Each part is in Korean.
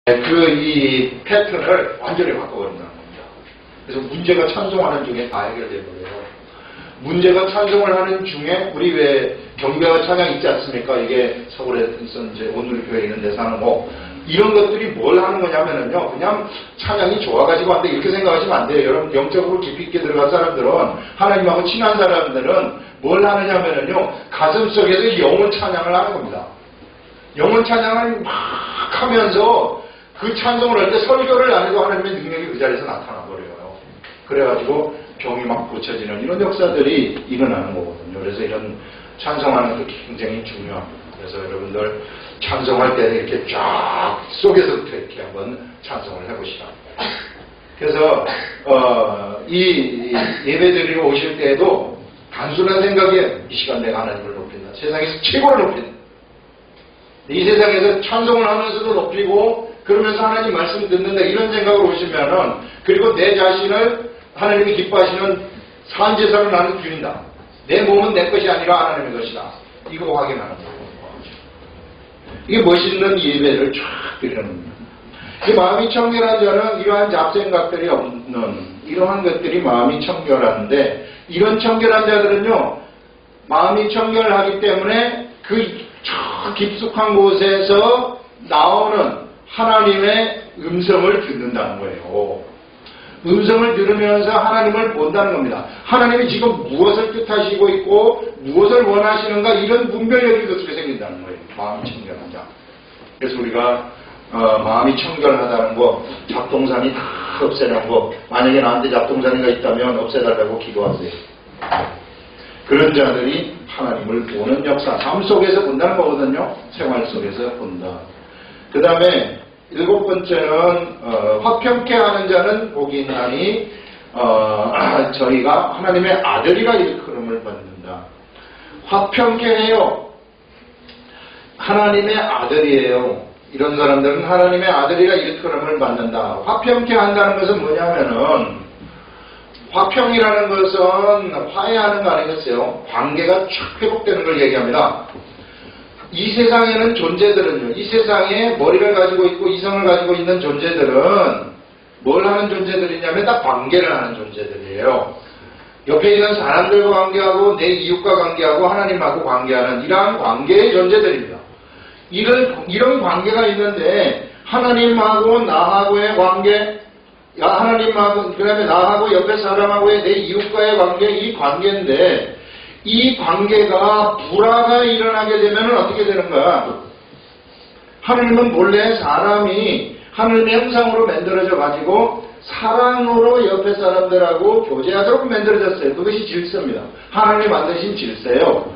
이 패턴을 완전히 바꿔버린다는 겁니다. 그래서 문제가 찬송하는 중에 다 해결되고요. 문제가 찬송을 하는 중에 우리 왜 경배와 찬양 있지 않습니까? 이게 서울에서 이제 온누리 교회 있는 데서 하는 이런 것들이 뭘 하는 거냐면은요, 그냥 찬양이 좋아가지고 한데 이렇게 생각하시면 안 돼요. 여러분, 영적으로 깊이 있게 들어간 사람들은, 하나님하고 친한 사람들은 뭘 하느냐면은요, 가슴 속에서 영혼 찬양을 하는 겁니다. 영혼 찬양을 막 하면서 그 찬송을 할 때 설교를 안 해도 하나님의 능력이 그 자리에서 나타나 버려요. 그래가지고 병이 막 고쳐지는 이런 역사들이 일어나는 거거든요. 그래서 이런 찬송하는 게 굉장히 중요합니다. 그래서 여러분들 찬송할 때 이렇게 쫙 속에서부터 이렇게 한번 찬송을 해보시라. 그래서 이 예배드리러 오실 때에도 단순한 생각이에요. 이 시간 내가 하나님을 높인다. 세상에서 최고를 높인다. 이 세상에서 찬송을 하면서도 높이고 그러면서 하나님 말씀 듣는다 이런 생각으로 오시면은, 그리고 내 자신을 하나님이 기뻐하시는 산제사를 나는 드린다. 내 몸은 내 것이 아니라 하나님의 것이다. 이거 확인하는 거예요. 이게 멋있는 예배를 쫙 드리는 겁니다. 이 마음이 청결한 자는 이러한 잡생각들이 없는, 이러한 것들이 마음이 청결한데, 이런 청결한 자들은요, 마음이 청결하기 때문에 그 저 깊숙한 곳에서 나오는 하나님의 음성을 듣는다는 거예요. 음성을 들으면서 하나님을 본다는 겁니다. 하나님이 지금 무엇을 뜻하시고 있고 무엇을 원하시는가, 이런 분별력이 그 속에 생긴다는 거예요. 마음이 청결한 자. 그래서 우리가 마음이 청결하다는 거, 잡동사니 다 없애는 거, 만약에 나한테 잡동사니가 있다면 없애달라고 기도하세요. 그런 자들이 하나님을 보는 역사, 삶 속에서 본다는 거거든요. 생활 속에서 본다. 그 다음에 7번째는 화평케 하는 자는 복이 있나니 저희가 하나님의 아들이라 일컬음을 받는다. 화평케 해요. 하나님의 아들이에요. 이런 사람들은 하나님의 아들이라 일컬음을 받는다. 화평케 한다는 것은 뭐냐면은, 화평이라는 것은 화해하는 거 아니겠어요? 관계가 쫙 회복되는 걸 얘기합니다. 이 세상에는 존재들은요, 이 세상에 머리를 가지고 있고 이성을 가지고 있는 존재들은 뭘 하는 존재들이냐면 다 관계를 하는 존재들이에요. 옆에 있는 사람들과 관계하고 내 이웃과 관계하고 하나님하고 관계하는 이러한 관계의 존재들입니다. 이런 관계가 있는데, 하나님하고 나하고의 관계, 하나님하고, 그 다음에 나하고 옆에 사람하고의 내 이웃과의 관계, 이 관계인데, 이 관계가 불화가 일어나게 되면 어떻게 되는가? 하나님은 본래 사람이 하나님의 형상으로 만들어져 가지고 사랑으로 옆에 사람들하고 교제하도록 만들어졌어요. 그것이 질서입니다. 하나님이 만드신 질서예요.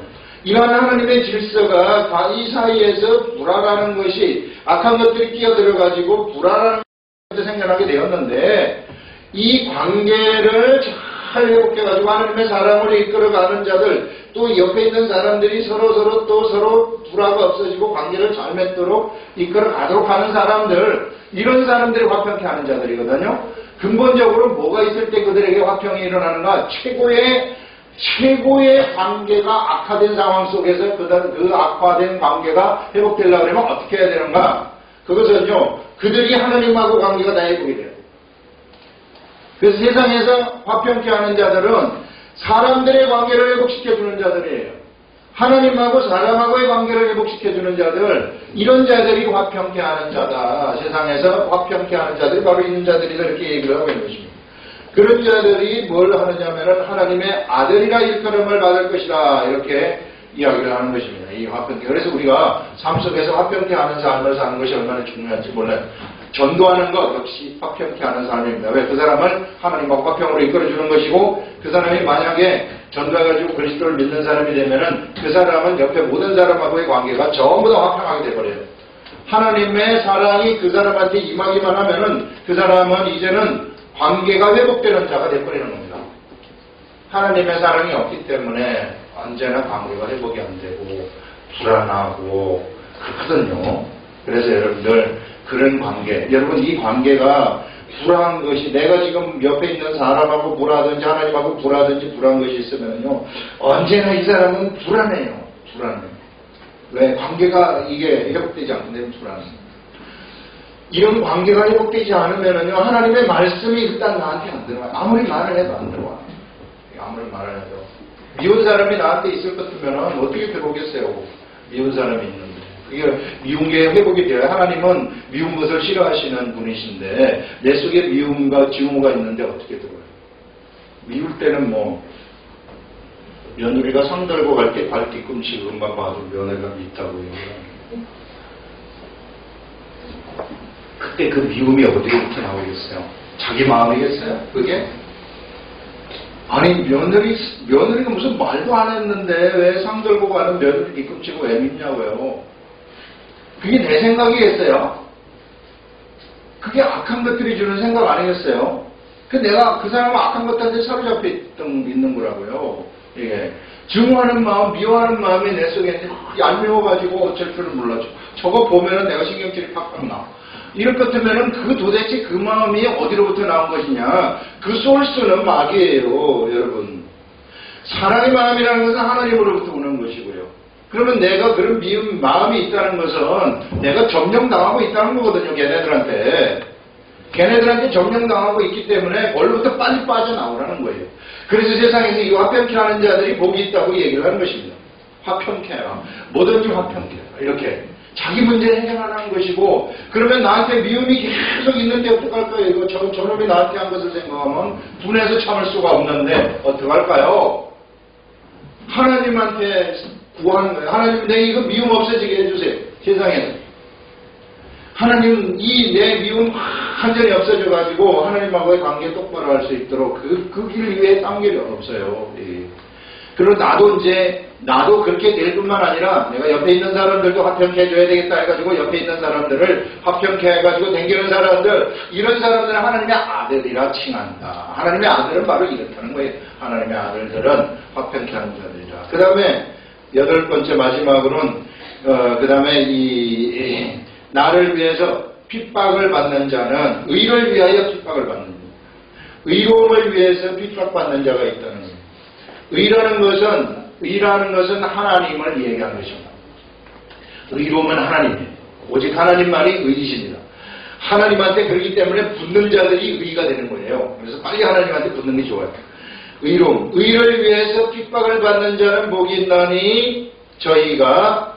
이러한 하나님의 질서가 이 사이에서 불화라는 것이, 악한 것들이 끼어들어 가지고 불화라는 것이 생겨나게 되었는데, 이 관계를 잘 회복해가지고 하나님의 사랑으로 이끌어가는 자들, 또 옆에 있는 사람들이 서로 불화가 없어지고 관계를 잘 맺도록 이끌어가도록 하는 사람들, 이런 사람들이 화평케 하는 자들이거든요. 근본적으로 뭐가 있을 때 그들에게 화평이 일어나는가? 최고의 관계가 악화된 상황 속에서 그 악화된 관계가 회복되려고 하면 어떻게 해야 되는가? 그것은요, 그들이 하나님하고 관계가 다 회복이 돼요. 그래서 세상에서 화평케 하는 자들은 사람들의 관계를 회복시켜주는 자들이에요. 하나님하고 사람하고의 관계를 회복시켜주는 자들, 이런 자들이 화평케 하는 자다. 세상에서 화평케 하는 자들이 바로 있는 자들이다. 이렇게 얘기를 하고 있는 것입니다. 그런 자들이 뭘 하느냐면은 하나님의 아들이라 일컬음을 받을 것이다. 이렇게 이야기를 하는 것입니다. 이 화평케. 그래서 우리가 삶 속에서 화평케 하는 삶을 사는 것이 얼마나 중요한지 몰라요. 전도하는 것 역시 화평케 하는 삶입니다. 왜? 그 사람을 하나님과 화평으로 이끌어주는 것이고, 그 사람이 만약에 전도해가지고 그리스도를 믿는 사람이 되면은 그 사람은 옆에 모든 사람하고의 관계가 전부 다 화평하게 돼버려요. 하나님의 사랑이 그 사람한테 임하기만 하면은 그 사람은 이제는 관계가 회복되는 자가 돼버리는 겁니다. 하나님의 사랑이 없기 때문에 언제나 관계가 회복이 안 되고 불안하고 그렇거든요. 그래서 여러분들, 그런 관계, 여러분 이 관계가 불안한 것이, 내가 지금 옆에 있는 사람하고 불하든지 하나님하고 불하든지 불안한 것이 있으면요, 언제나 이 사람은 불안해요. 불안해요. 왜? 관계가 이게 회복되지 않는데 불안해요. 이런 관계가 회복되지 않으면은요, 하나님의 말씀이 일단 나한테 안 들어와요. 아무리 말을 해도 안 들어와요. 아무리 말을 해도. 미운 사람이 나한테 있을 것 같으면은 어떻게 들어오겠어요? 미운 사람이 있는데. 그게 미운 게 회복이 돼요. 하나님은 미운 것을 싫어하시는 분이신데, 내 속에 미움과 증오가 있는데 어떻게 들어와요? 미울 때는 뭐, 며느리가 상 들고 갈 때 발 뒤꿈치 금방 봐도 며느리가 밉다고 해요. 그때 그 미움이 어디로부터 나오겠어요? 자기 마음이겠어요? 그게? 아니 며느리가 무슨 말도 안 했는데 왜 상 들고 가는 며느리 뒤꿈치고 왜 밉냐고요? 그게 내 생각이겠어요? 그게 악한 것들이 주는 생각 아니겠어요? 내가 그 사람은 악한 것들한테 사로잡혀 있는 거라고요. 이게 증오하는 마음, 미워하는 마음이 내 속에 얄미워가지고 어쩔 줄을 몰라죠. 저거 보면은 내가 신경질이 팍팍 나. 이럴 것 같으면은 도대체 그 마음이 어디로부터 나온 것이냐? 그 소스는 마귀예요, 여러분. 사랑의 마음이라는 것은 하나님으로부터 오는 것이고요. 그러면 내가 그런 미운 마음이 있다는 것은 내가 점령당하고 있다는 거거든요, 걔네들한테. 걔네들한테 점령당하고 있기 때문에 뭘로부터 빨리 빠져나오라는 거예요. 그래서 세상에서 이 화평케 하는 자들이 복이 있다고 얘기를 하는 것입니다. 화평케 해라. 뭐든지 화평케 해라. 이렇게. 자기 문제를 해결하는 것이고, 그러면 나한테 미움이 계속 있는데 어떡할까요? 이거 저놈이 나한테 한 것을 생각하면 분해서 참을 수가 없는데 어떡할까요? 하나님한테 구하는 거예요. 하나님, 내 이거 미움 없어지게 해주세요. 세상에는. 하나님, 이 내 미움 완전히 없어져가지고 하나님하고의 관계 똑바로 할 수 있도록 그 길 위에 딴 길이 없어요. 예. 그리고 나도 그렇게 될 뿐만 아니라 내가 옆에 있는 사람들도 화평케 해줘야 되겠다 해가지고 옆에 있는 사람들을 화평케 해가지고 댕기는 사람들, 이런 사람들은 하나님의 아들이라 칭한다. 하나님의 아들은 바로 이렇다는 거예요. 하나님의 아들들은 화평케 하는 자들이라. 그 다음에 8번째 마지막으로는 그 다음에 나를 위해서 핍박을 받는 자는 의를 위하여 핍박을 받는 자. 의로움을 위해서 핍박받는 자가 있다는 거예요. 의라는 것은 하나님을 얘기하는 것입니다. 의로움은 하나님이에요. 오직 하나님만이 의이십니다. 하나님한테 그렇기 때문에 붙는 자들이 의가 되는 거예요. 그래서 빨리 하나님한테 붙는 게 좋아요. 의로움. 의를 위해서 핍박을 받는 자는 복이 있나니 저희가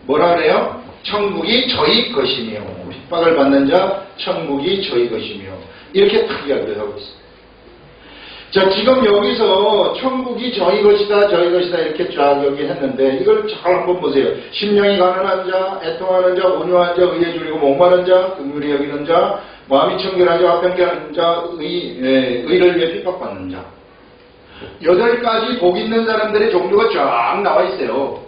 뭐라 그래요? 천국이 저희 것이며, 핍박을 받는 자 천국이 저희 것이며, 이렇게 딱 이야기를 하고 있어요. 자, 지금 여기서 천국이 저희 것이다, 저희 것이다 이렇게 쫙 여기 했는데 이걸 잘 한번 보세요. 심령이 가난한 자, 애통하는 자, 온유한 자, 의에 줄이고 목마른 자, 긍휼히 여기는 자, 마음이 청결한 자, 화평케 하는 자, 의를 위해 핍박받는 자. 8가지 복 있는 사람들의 종류가 쫙 나와 있어요.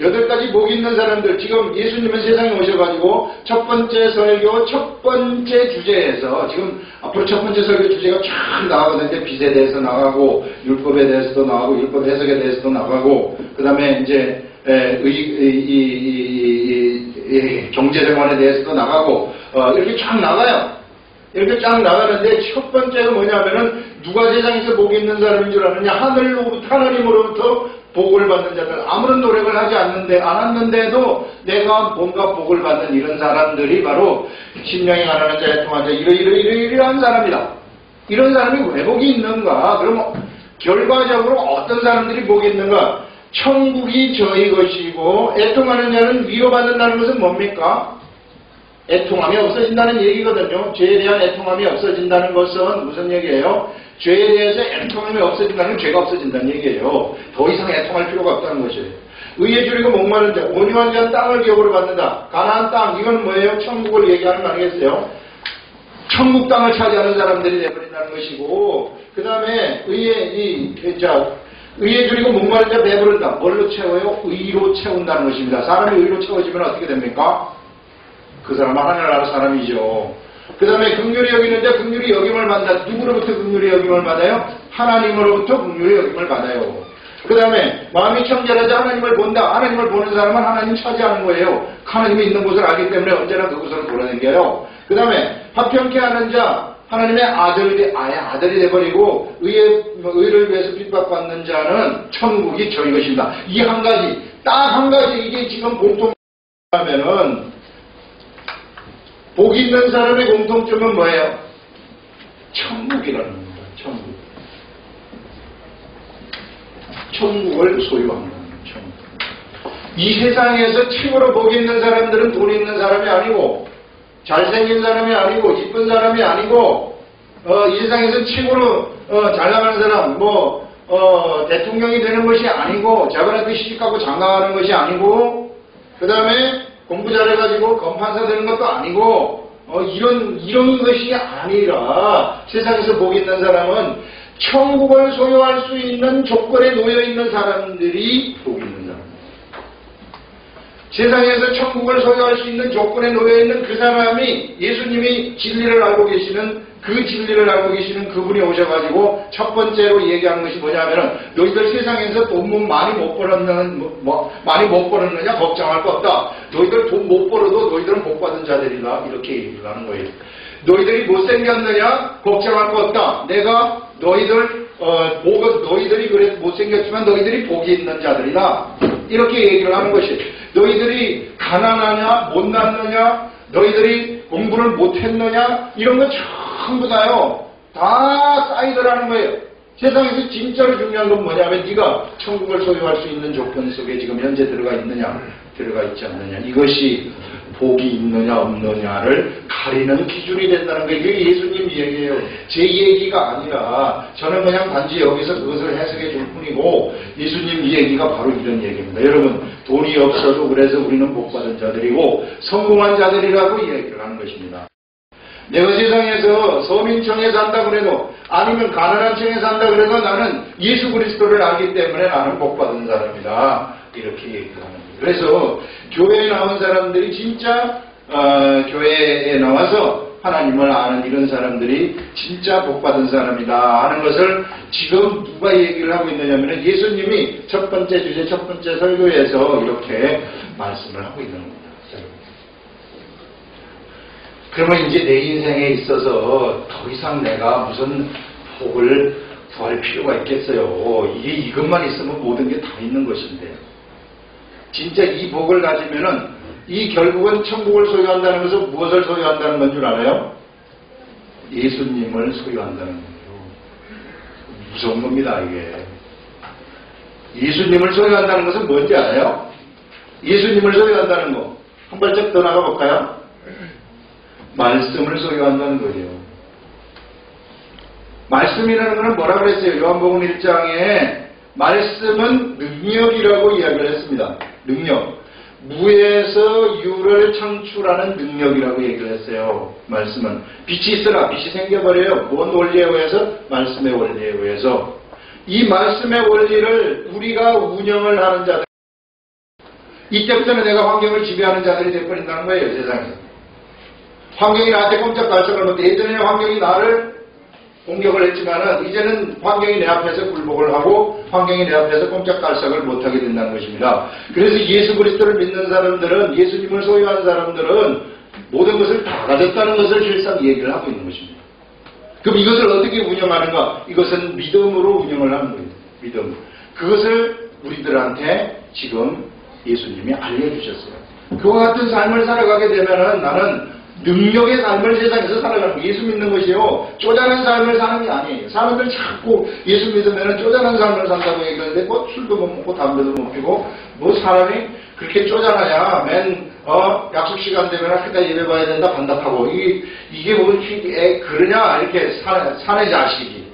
8가지 복 있는 사람들, 지금 예수님은 세상에 오셔가지고 첫 번째 설교, 첫 번째 주제에서 지금 앞으로 첫 번째 설교 주제가 쫙 나가거든요. 빚에 대해서 나가고, 율법에 대해서도 나가고, 율법 해석에 대해서도 나가고, 그 다음에 이제 경제생활에 대해서도 나가고, 이렇게 쫙 나가요. 이렇게 쫙 나가는데 첫 번째가 뭐냐면은 누가 세상에서 복이 있는 사람인 줄 아느냐? 하나님으로부터 복을 받는 자들, 아무런 노력을 하지 않았는데도 내가 뭔가 복을 받는 이런 사람들이 바로 심령이 가난한 자, 애통한 자, 이러한 사람이다. 이런 사람이 왜 복이 있는가? 그럼 결과적으로 어떤 사람들이 복이 있는가? 천국이 저희 것이고, 애통하는 자는 위로받는다는 것은 뭡니까? 애통함이 없어진다는 얘기거든요. 죄에 대한 애통함이 없어진다는 것은 무슨 얘기예요? 죄에 대해서 애통함이 없어진다는 건 죄가 없어진다는 얘기예요. 더 이상 애통할 필요가 없다는 것이에요. 의에 줄이고 목마른 자, 온유한 자는 땅을 기업으로 받는다. 가나안 땅, 이건 뭐예요? 천국을 얘기하는 거 아니겠어요? 천국 땅을 차지하는 사람들이 되어버린다는 것이고, 그 다음에 의에 줄이고 목마른 자 배부른다. 뭘로 채워요? 의로 채운다는 것입니다. 사람이 의로 채워지면 어떻게 됩니까? 그 사람은 하늘나라 사람이죠. 그 다음에 긍휼히 여기는 자, 긍휼히 여김을 받는다. 누구로부터 긍휼히 여김을 받아요? 하나님으로부터 긍휼히 여김을 받아요. 그 다음에 마음이 청결하자, 하나님을 본다. 하나님을 보는 사람은 하나님 차지하는 거예요. 하나님이 있는 곳을 알기 때문에 언제나 그곳을 돌아다녀요. 그 다음에 화평케 하는 자, 하나님의 아들이 돼버리고 의를 위해서 핍박받는 자는 천국이 저희 것입니다. 이 한 가지, 딱 한 가지, 이게 지금 공통하면은 복 있는 사람의 공통점은 뭐예요? 천국이라는 겁니다. 천국. 천국을 소유합니다. 천국. 이 세상에서 최고로 복 있는 사람들은 돈 있는 사람이 아니고 잘생긴 사람이 아니고 이쁜 사람이 아니고 이 세상에서 최고로 잘 나가는 사람 대통령이 되는 것이 아니고 자기한테 시집가고 장가가는 것이 아니고 그 다음에 공부 잘해가지고 검판사 되는 것도 아니고 이런 것이 아니라 세상에서 복 있는 사람은 천국을 소유할 수 있는 조건에 놓여 있는 사람들이 복 있는 사람입니다. 세상에서 천국을 소유할 수 있는 조건에 놓여 있는 그 사람이 예수님이 진리를 알고 계시는 그 진리를 알고 계시는 그분이 오셔가지고 첫 번째로 얘기하는 것이 뭐냐면은 너희들 세상에서 돈 많이 못 벌었느냐 걱정할 거 없다. 너희들 돈 못 벌어도 너희들은 복 받은 자들이다. 이렇게 얘기를 하는 거예요. 너희들이 못생겼느냐 걱정할 거 없다. 내가 너희들이 그래 못생겼지만 너희들이 복이 있는 자들이다. 이렇게 얘기를 하는 것이 너희들이 가난하냐 못났느냐 너희들이 공부를 못했느냐 이런 거 전부 다요 다 사이드라는 거예요. 세상에서 진짜로 중요한 건 뭐냐면 네가 천국을 소유할 수 있는 조건 속에 지금 현재 들어가 있느냐 들어가 있지 않느냐 이것이 복이 있느냐 없느냐를 가리는 기준이 된다는 거예요. 이게 예수님 얘기예요. 제 얘기가 아니라 저는 그냥 단지 여기서 그것을 해석해 줄 뿐이고 예수님 얘기가 바로 이런 얘기입니다. 여러분 돈이 없어도 그래서 우리는 복받은 자들이고 성공한 자들이라고 얘기를 하는 것입니다. 내가 세상에서 서민층에 산다 그래도 아니면 가난한 층에 산다 그래도 나는 예수 그리스도를 알기 때문에 나는 복받은 사람이다. 이렇게 얘기를 하는 거예요. 그래서 교회에 나온 사람들이 진짜 교회에 나와서 하나님을 아는 이런 사람들이 진짜 복받은 사람이다 하는 것을 지금 누가 얘기를 하고 있느냐면 예수님이 첫 번째 주제 첫 번째 설교에서 이렇게 말씀을 하고 있는 겁니다. 그러면 이제 내 인생에 있어서 더 이상 내가 무슨 복을 구할 필요가 있겠어요. 이것만 있으면 모든 게 다 있는 것인데 진짜 이 복을 가지면은 이 결국은 천국을 소유한다는 것은 무엇을 소유한다는 건 줄 알아요? 예수님을 소유한다는 거예요. 무서운 겁니다 이게. 예수님을 소유한다는 것은 뭔지 알아요? 예수님을 소유한다는 거 한 발짝 더 나가 볼까요? 말씀을 소유한다는 거예요. 말씀이라는 것은 뭐라 그랬어요? 요한복음 1장에 말씀은 능력이라고 이야기를 했습니다. 능력. 무에서 유를 창출하는 능력이라고 얘기를 했어요. 말씀은. 빛이 있으라. 빛이 생겨버려요. 뭔 원리에 의해서? 말씀의 원리에 의해서. 이 말씀의 원리를 우리가 운영을 하는 자들. 이때부터는 내가 환경을 지배하는 자들이 되어버린다는 거예요. 세상에서. 환경이 나한테 꼼짝달싹을 못해. 예전에는 환경이 나를 공격을 했지만은 이제는 환경이 내 앞에서 굴복을 하고 환경이 내 앞에서 꼼짝달싹을 못하게 된다는 것입니다. 그래서 예수 그리스도를 믿는 사람들은 예수님을 소유한 사람들은 모든 것을 다 가졌다는 것을 실상 얘기를 하고 있는 것입니다. 그럼 이것을 어떻게 운영하는가? 이것은 믿음으로 운영을 하는 거예요. 믿음. 그것을 우리들한테 지금 예수님이 알려주셨어요. 그와 같은 삶을 살아가게 되면은 나는 능력의 삶을 세상에서 살아가는 거예요. 예수 믿는 것이요. 쪼잔한 삶을 사는 게 아니에요. 사람들 자꾸 예수 믿으면 쪼잔한 삶을 산다고 얘기하는데 술도 못 먹고 담배도 못 피고 사람이 그렇게 쪼잔하냐. 약속 시간 되면 학교다 예배 봐야 된다 반답하고 이게 그러냐 이렇게 사내 자식이.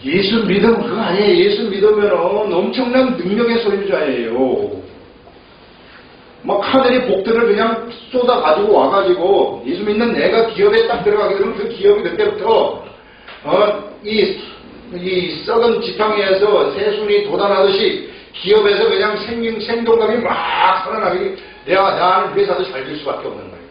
예수 믿으면 그거 아니에요. 예수 믿으면 엄청난 능력의 소유자예요. 하늘이 복들을 그냥 쏟아가지고 와가지고 예수 믿는 내가 기업에 딱 들어가게 되면 그 기업이 그때부터 이 썩은 지팡이에서 새순이 돋아나듯이 기업에서 그냥 생동감이 막 살아나게 내가 회사도 잘 될 수밖에 없는 거예요.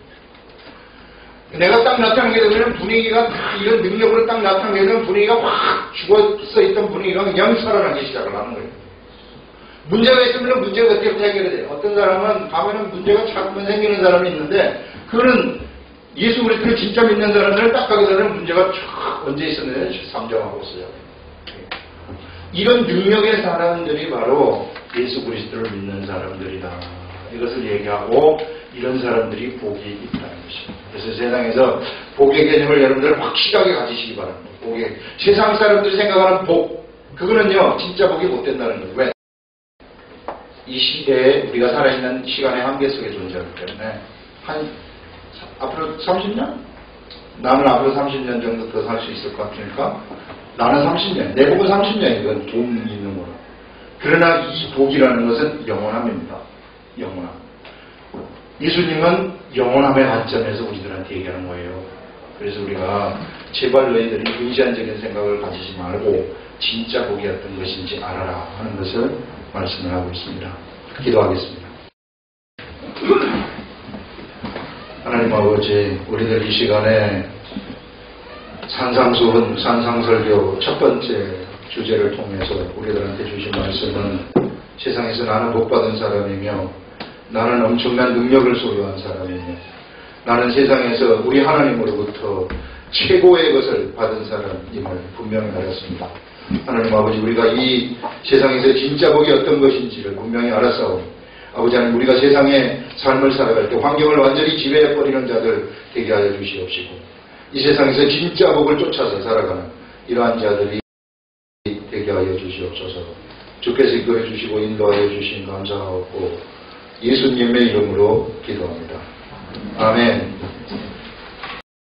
내가 딱 나타나게 되면 분위기가 이런 능력으로 딱 나타나게 되면 분위기가 확 죽어서 있던 분위기가 그냥 살아나기 시작을 하는 거예요. 문제가 있으면 문제가 어떻게 해결이 돼요? 어떤 사람은 가면은 문제가 자꾸만 생기는 사람이 있는데 그거는 예수 그리스도를 진짜 믿는 사람들은 딱 가게 되면 문제가 쫙 언제 있었는지 잠정하고 있어요. 이런 능력의 사람들이 바로 예수 그리스도를 믿는 사람들이다. 이것을 얘기하고 이런 사람들이 복이 있다는 것입니다. 그래서 세상에서 복의 개념을 여러분들 확실하게 가지시기 바랍니다. 복의, 세상 사람들이 생각하는 복, 그거는요 진짜 복이 못 된다는 거예요. 왜? 이 시대에 우리가 살아있는 시간의 한계 속에 존재하기 때문에 앞으로 30년? 나는 앞으로 30년 정도 더 살 수 있을 것 같으니까 나는 30년, 내 복은 30년이건 돈 있는 거로. 그러나 이 복이라는 것은 영원함입니다. 영원함. 예수님은 영원함의 관점에서 우리들한테 얘기하는 거예요. 그래서 우리가 제발 너희들이 의지한적인 생각을 가지지 말고 진짜 복이 어떤 것인지 알아라 하는 것을 말씀을 하고 있습니다. 기도하겠습니다. 하나님 아버지, 우리들 이 시간에 산상수훈, 산상설교 첫 번째 주제를 통해서 우리들한테 주신 말씀은 세상에서 나는 복받은 사람이며 나는 엄청난 능력을 소유한 사람이며 나는 세상에서 우리 하나님으로부터 최고의 것을 받은 사람임을 분명히 알았습니다. 하나님 아버지, 우리가 이 세상에서 진짜 복이 어떤 것인지를 분명히 알았사오니 아버지 하나님, 우리가 세상의 삶을 살아갈 때 환경을 완전히 지배해버리는 자들 되게 하여 주시옵시고 이 세상에서 진짜 복을 쫓아서 살아가는 이러한 자들이 되게 하여 주시옵소서. 주께서 이끌어 주시고 인도하여 주신 감사하고 예수님의 이름으로 기도합니다. 아멘.